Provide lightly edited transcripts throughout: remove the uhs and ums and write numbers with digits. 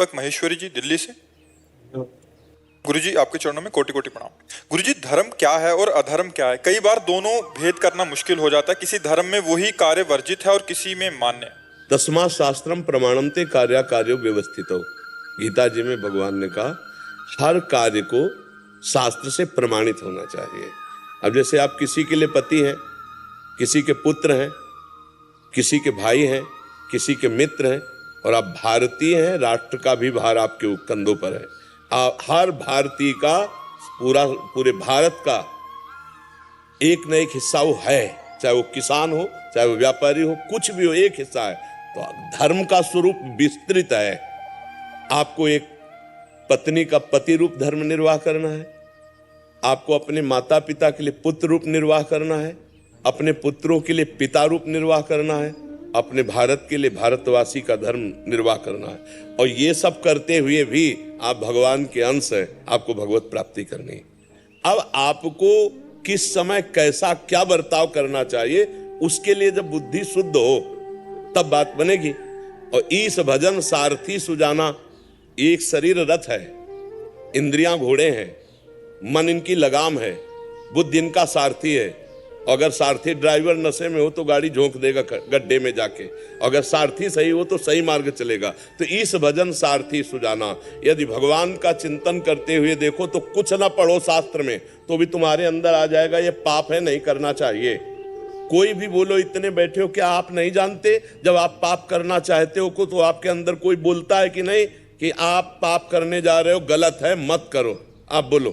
दीपक महेश्वरी जी दिल्ली से। गुरुजी आपके चरणों में कोटि कोटि प्रणाम। गुरुजी धर्म क्या है और अधर्म क्या है? कई बार दोनों भेद करना मुश्किल हो जाता है। किसी धर्म में वही कार्य वर्जित है और किसी में मान्य है। तस्मात् शास्त्रम प्रमाणन्ते कार्या कार्यो व्यवस्थितो। गीता जी में भगवान ने कहा हर कार्य को शास्त्र से प्रमाणित होना चाहिए। अब जैसे आप किसी के लिए पति हैं, किसी के पुत्र हैं, किसी के भाई हैं, किसी के मित्र हैं, और आप भारतीय हैं, राष्ट्र का भी भार आपके कंधों पर है। हर भारतीय का पूरे भारत का एक न एक हिस्सा वो है, चाहे वो किसान हो, चाहे वो व्यापारी हो, कुछ भी हो, एक हिस्सा है। तो धर्म का स्वरूप विस्तृत है। आपको एक पत्नी का पति रूप धर्म निर्वाह करना है, आपको अपने माता पिता के लिए पुत्र रूप निर्वाह करना है, अपने पुत्रों के लिए पिता रूप निर्वाह करना है, अपने भारत के लिए भारतवासी का धर्म निर्वाह करना है। और ये सब करते हुए भी आप भगवान के अंश हैं, आपको भगवत प्राप्ति करनी है। अब आपको किस समय कैसा क्या बर्ताव करना चाहिए, उसके लिए जब बुद्धि शुद्ध हो तब बात बनेगी। और ईश भजन सारथी सुजाना, एक शरीर रथ है, इंद्रियां घोड़े हैं, मन इनकी लगाम है, बुद्धि इनका सारथी है। अगर सारथी ड्राइवर नशे में हो तो गाड़ी झोंक देगा गड्ढे में जाके, अगर सारथी सही हो तो सही मार्ग चलेगा। तो ईश भजन सारथी सुजाना, यदि भगवान का चिंतन करते हुए देखो तो कुछ ना पढ़ो शास्त्र में तो भी तुम्हारे अंदर आ जाएगा ये पाप है, नहीं करना चाहिए। कोई भी बोलो, इतने बैठे हो, क्या आप नहीं जानते जब आप पाप करना चाहते हो तो आपके अंदर कोई बोलता है कि नहीं कि आप पाप करने जा रहे हो, गलत है, मत करो। आप बोलो,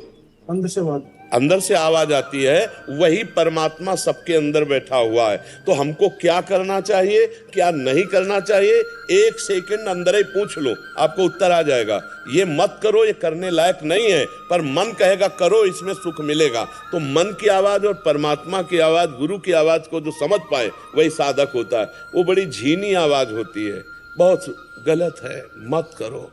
अंदर से आवाज आती है, वही परमात्मा सबके अंदर बैठा हुआ है। तो हमको क्या करना चाहिए, क्या नहीं करना चाहिए, एक सेकंड अंदर ही पूछ लो, आपको उत्तर आ जाएगा। ये मत करो, ये करने लायक नहीं है, पर मन कहेगा करो, इसमें सुख मिलेगा। तो मन की आवाज और परमात्मा की आवाज, गुरु की आवाज को जो समझ पाए वही साधक होता है। वो बड़ी झीनी आवाज होती है, बहुत गलत है, मत करो,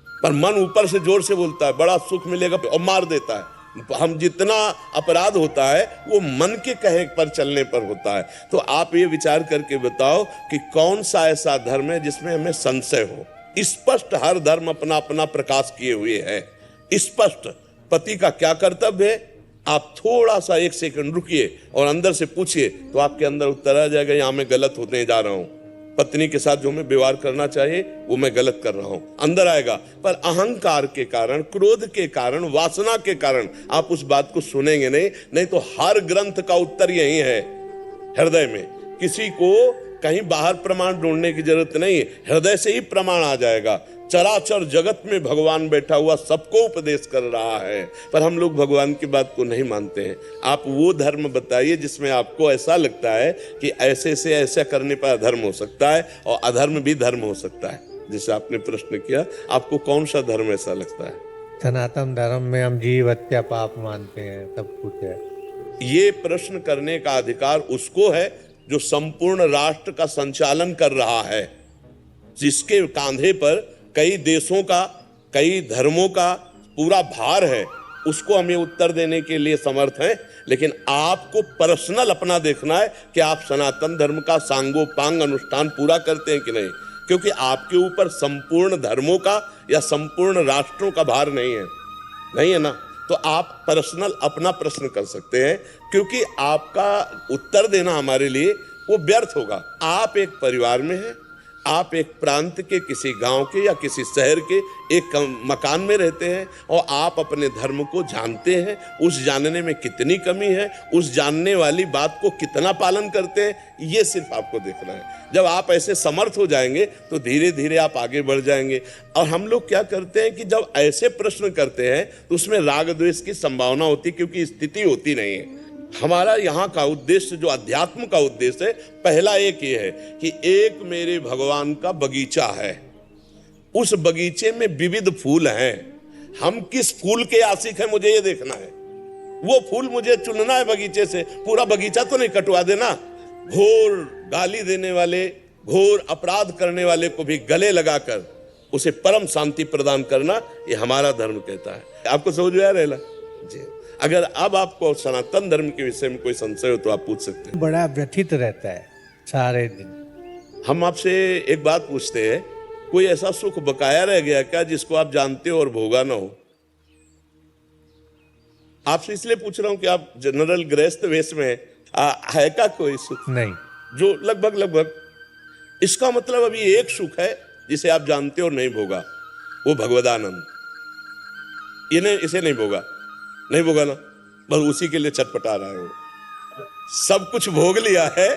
पर मन ऊपर से जोर से बोलता है बड़ा सुख मिलेगा और मार देता है। हम जितना अपराध होता है वो मन के कहे पर चलने पर होता है। तो आप ये विचार करके बताओ कि कौन सा ऐसा धर्म है जिसमें हमें संशय हो। स्पष्ट हर धर्म अपना अपना प्रकाश किए हुए है। स्पष्ट पति का क्या कर्तव्य है, आप थोड़ा सा एक सेकंड रुकिए और अंदर से पूछिए तो आपके अंदर उत्तर आ जाएगा, यहां मैं गलत होने जा रहा हूं, पत्नी के साथ जो मैं व्यवहार करना चाहिए वो मैं गलत कर रहा हूं, अंदर आएगा। पर अहंकार के कारण, क्रोध के कारण, वासना के कारण आप उस बात को सुनेंगे नहीं तो हर ग्रंथ का उत्तर यही है, हृदय में। किसी को कहीं बाहर प्रमाण ढूंढने की जरूरत नहीं है, हृदय से ही प्रमाण आ जाएगा। चराचर जगत में भगवान बैठा हुआ सबको उपदेश कर रहा है, पर हम लोग भगवान की बात को नहीं मानते हैं। आप वो धर्म बताइए जिसमें आपको ऐसा लगता है कि ऐसे से ऐसा करने पर अधर्म हो सकता है और अधर्म भी धर्म हो सकता है। जैसे आपने प्रश्न किया, आपको कौन सा धर्म ऐसा लगता है? सनातन धर्म में हम जीव हत्या पाप मानते हैं, सब कुछ है। ये प्रश्न करने का अधिकार उसको है जो संपूर्ण राष्ट्र का संचालन कर रहा है, जिसके कांधे पर कई देशों का, कई धर्मों का पूरा भार है। उसको हमें उत्तर देने के लिए समर्थ हैं। लेकिन आपको पर्सनल अपना देखना है कि आप सनातन धर्म का सांगोपांग अनुष्ठान पूरा करते हैं कि नहीं, क्योंकि आपके ऊपर संपूर्ण धर्मों का या संपूर्ण राष्ट्रों का भार नहीं है ना। तो आप पर्सनल अपना प्रश्न कर सकते हैं, क्योंकि आपका उत्तर देना हमारे लिए वो व्यर्थ होगा। आप एक परिवार में हैं, आप एक प्रांत के किसी गांव के या किसी शहर के एक मकान में रहते हैं और आप अपने धर्म को जानते हैं। उस जानने में कितनी कमी है, उस जानने वाली बात को कितना पालन करते हैं, ये सिर्फ आपको देखना है। जब आप ऐसे समर्थ हो जाएंगे तो धीरे धीरे आप आगे बढ़ जाएंगे। और हम लोग क्या करते हैं कि जब ऐसे प्रश्न करते हैं तो उसमें राग द्वेष की संभावना होती है, क्योंकि स्थिति होती नहीं है। हमारा यहाँ का उद्देश्य, जो अध्यात्म का उद्देश्य है, पहला एक ये है कि एक मेरे भगवान का बगीचा है, उस बगीचे में विविध फूल हैं, हम किस फूल के आशिक हैं मुझे ये देखना है। वो फूल मुझे चुनना है बगीचे से, पूरा बगीचा तो नहीं कटवा देना। घोर गाली देने वाले, घोर अपराध करने वाले को भी गले लगाकर उसे परम शांति प्रदान करना, ये हमारा धर्म कहता है। आपको समझ में आ रहा है जी? अगर अब आपको सनातन धर्म के विषय में कोई संशय हो तो आप पूछ सकते हैं। बड़ा व्यथित रहता है सारे दिन। हम आपसे एक बात पूछते हैं कोई ऐसा सुख बकाया रह गया क्या जिसको आप जानते हो और भोगा ना हो? आपसे इसलिए पूछ रहा हूं कि आप जनरल गृहस्थ वेश में है का कोई सुख नहीं। जो लगभग इसका मतलब अभी एक सुख है जिसे आप जानते हो और नहीं भोगा, वो भगवदानंद। इसे नहीं भोगा ना, बस उसी के लिए छटपटा रहा है वो। सब कुछ भोग लिया है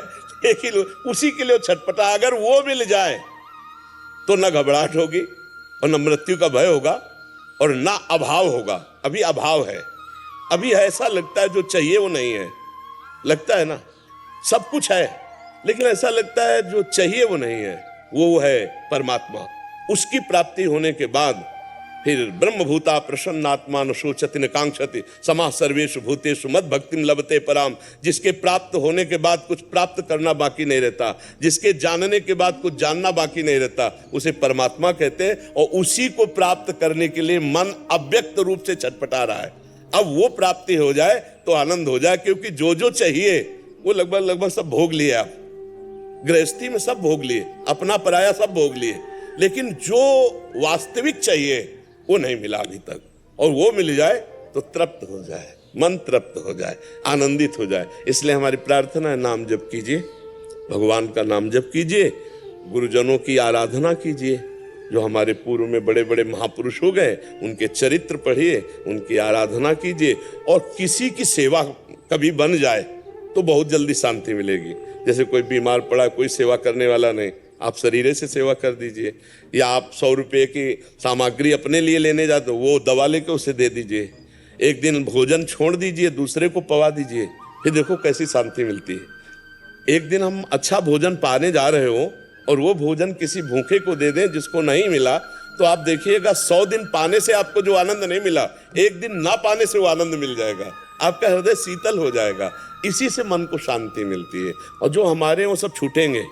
लेकिन उसी के लिए छटपटा। अगर वो मिल जाए तो ना घबराहट होगी और न मृत्यु का भय होगा और ना अभाव होगा। अभी अभाव है, अभी ऐसा लगता है जो चाहिए वो नहीं है। लगता है ना, सब कुछ है लेकिन ऐसा लगता है जो चाहिए वो नहीं है। वो है परमात्मा। उसकी प्राप्ति होने के बाद फिर ब्रह्मभूता प्रसन्नात्मा न शोचति न कांक्षति समाः सर्वेषु भूतेषु मद भक्तिम लभते पराम। जिसके प्राप्त होने के बाद कुछ प्राप्त करना बाकी नहीं रहता, जिसके जानने के बाद कुछ जानना बाकी नहीं रहता, उसे परमात्मा कहते हैं। और उसी को प्राप्त करने के लिए मन अव्यक्त रूप से छटपटा रहा है। अब वो प्राप्ति हो जाए तो आनंद हो जाए, क्योंकि जो जो चाहिए वो लगभग सब भोग लिए। आप गृहस्थी में सब भोग लिए, अपना पराया सब भोग लिए, लेकिन जो वास्तविक चाहिए वो नहीं मिला अभी तक। और वो मिल जाए तो तृप्त हो जाए, मन तृप्त हो जाए, आनंदित हो जाए। इसलिए हमारी प्रार्थना है, नाम जप कीजिए, भगवान का नाम जप कीजिए, गुरुजनों की आराधना कीजिए। जो हमारे पूर्व में बड़े बड़े महापुरुष हो गए उनके चरित्र पढ़िए, उनकी आराधना कीजिए। और किसी की सेवा कभी बन जाए तो बहुत जल्दी शांति मिलेगी। जैसे कोई बीमार पड़ा, कोई सेवा करने वाला नहीं, आप शरीरे से सेवा कर दीजिए। या आप 100 रुपये की सामग्री अपने लिए लेने जाते हो, वो दवा लेके उसे दे दीजिए। एक दिन भोजन छोड़ दीजिए, दूसरे को पवा दीजिए, फिर देखो कैसी शांति मिलती है। एक दिन हम अच्छा भोजन पाने जा रहे हो और वो भोजन किसी भूखे को दे दें जिसको नहीं मिला, तो आप देखिएगा 100 दिन पाने से आपको जो आनंद नहीं मिला, एक दिन ना पाने से वो आनंद मिल जाएगा। आपका हृदय शीतल हो जाएगा। इसी से मन को शांति मिलती है। और जो हमारे वो सब छूटेंगे,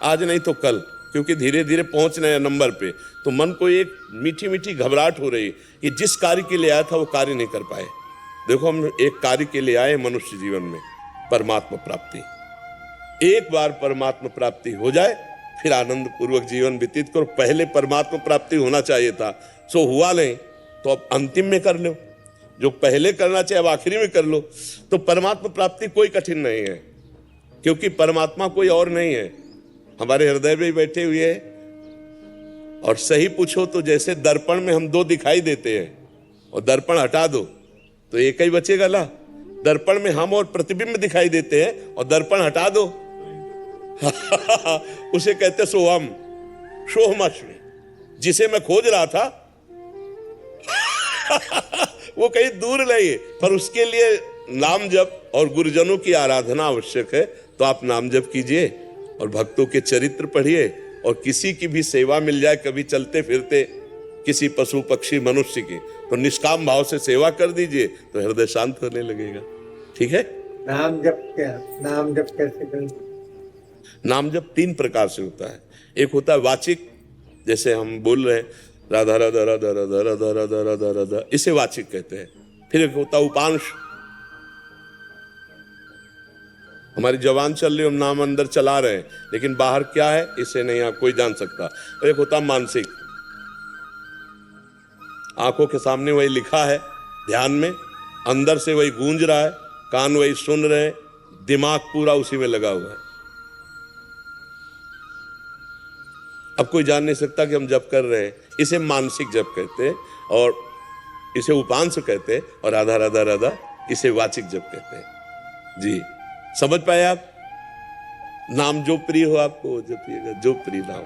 आज नहीं तो कल, क्योंकि धीरे धीरे पहुंच रहे हैं नंबर पे, तो मन को एक मीठी मीठी घबराहट हो रही कि जिस कार्य के लिए आया था वो कार्य नहीं कर पाए। देखो, हम एक कार्य के लिए आए मनुष्य जीवन में, परमात्मा प्राप्ति। एक बार परमात्मा प्राप्ति हो जाए फिर आनंद पूर्वक जीवन व्यतीत करो। पहले परमात्मा प्राप्ति होना चाहिए था, सो हुआ नहीं तो अब अंतिम में कर लो। जो पहले करना चाहिए अब आखिरी में कर लो। तो परमात्मा प्राप्ति कोई कठिन नहीं है, क्योंकि परमात्मा कोई और नहीं है, हमारे हृदय में ही बैठे हुए हैं। और सही पूछो तो जैसे दर्पण में हम 2 दिखाई देते हैं और दर्पण हटा दो तो एक ही बचेगा ना। दर्पण में हम और प्रतिबिंब दिखाई देते हैं और दर्पण हटा दो उसे कहते सोहम, सोहमश्मी। जिसे मैं खोज रहा था वो कहीं दूर नहीं है, पर उसके लिए नाम जप और गुरुजनों की आराधना आवश्यक है। तो आप नाम जप कीजिए और भक्तों के चरित्र पढ़िए। और किसी की भी सेवा मिल जाए, कभी चलते फिरते किसी पशु पक्षी मनुष्य की, तो निष्काम भाव से सेवा कर दीजिए, तो हृदय शांत होने लगेगा। ठीक है। नाम जप कैसे करें? नाम जप 3 प्रकार से होता है। एक होता है वाचिक, जैसे हम बोल रहे हैं राधा राधा राधा राधा राधा राधा राधा राधा, इसे वाचिक कहते हैं। फिर एक होता है उपांश, हमारी जवान चल रही, हम नाम अंदर चला रहे हैं लेकिन बाहर क्या है इसे नहीं आप कोई जान सकता। और एक होता है मानसिक, आंखों के सामने वही लिखा है, ध्यान में अंदर से वही गूंज रहा है, कान वही सुन रहे हैं, दिमाग पूरा उसी में लगा हुआ है। अब कोई जान नहीं सकता कि हम जप कर रहे हैं। इसे मानसिक जप कहते हैं और इसे उपांश कहते हैं, और राधा राधा राधा इसे वाचिक जप कहते हैं। जी, समझ पाए आप? नाम जो प्रिय हो आपको जपिएगा, जो प्रिय नाम।